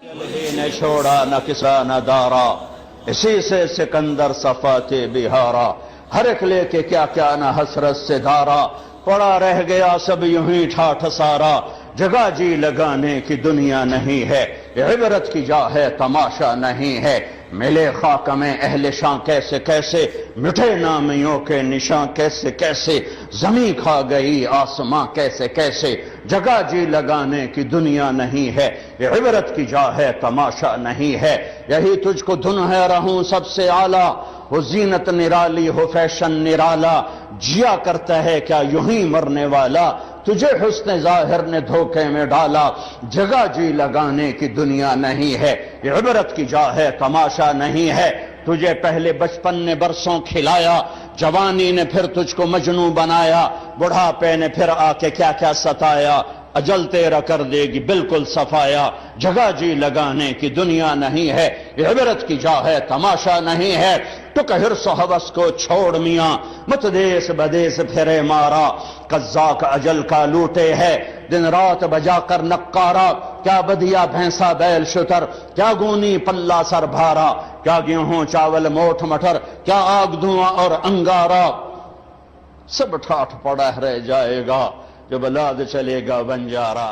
ہی نے چھوڑا نہ کسا نہ دارا، اسی سے سکندر صفات بہارا، ہر ایک لے کے کیا کیا نہ حسرت سے دھارا، پڑا رہ گیا سب یوں ہی ٹھاٹھ سارا، جگہ جی لگانے کی دنیا نہیں ہے، عبرت کی جا ہے تماشا نہیں ہے، ملے خاک میں اہل شاں کیسے کیسے، مٹھے نامیوں کے نشاں کیسے کیسے، زمین کھا گئی آسماں کیسے کیسے، جگہ جی لگانے کی دنیا نہیں ہے، عبرت کی جا ہے تماشا نہیں ہے، یہی تجھ کو دھن ہے رہوں سب سے اعلیٰ، وہ زینت نرالی ہو فیشن نرالا، جیا کرتا ہے کیا یوں ہی مرنے والا، تجھے حسن ظاہر نے دھوکے میں ڈالا، جگہ جی لگانے کی دنیا نہیں ہے، عبرت کی جا ہے تماشا نہیں ہے، تجھے پہلے بچپن نے برسوں کھلایا، جوانی نے پھر تجھ کو مجنوں بنایا، بڑھاپے نے پھر آ کے کیا کیا ستایا، اجل تیرا کر دے گی بالکل صفایا، جگہ جی لگانے کی دنیا نہیں ہے، عبرت کی جا ہے تماشا نہیں ہے، ٹک حرص و ہوس کو چھوڑ میاں، مت دیس بدیس پھرے مارا، قزاق اجل کا لوٹے ہے، دن رات بجا کر نقارا، کیا بدیا بھینسا بیل شتر، کیا گونی پلہ سر بھارا، کیا گیہوں چاول موٹھ مٹر، کیا آگ دھواں اور انگارا، سب ٹھاٹھ پڑا رہ جائے گا جب لاد چلے گا بنجارا۔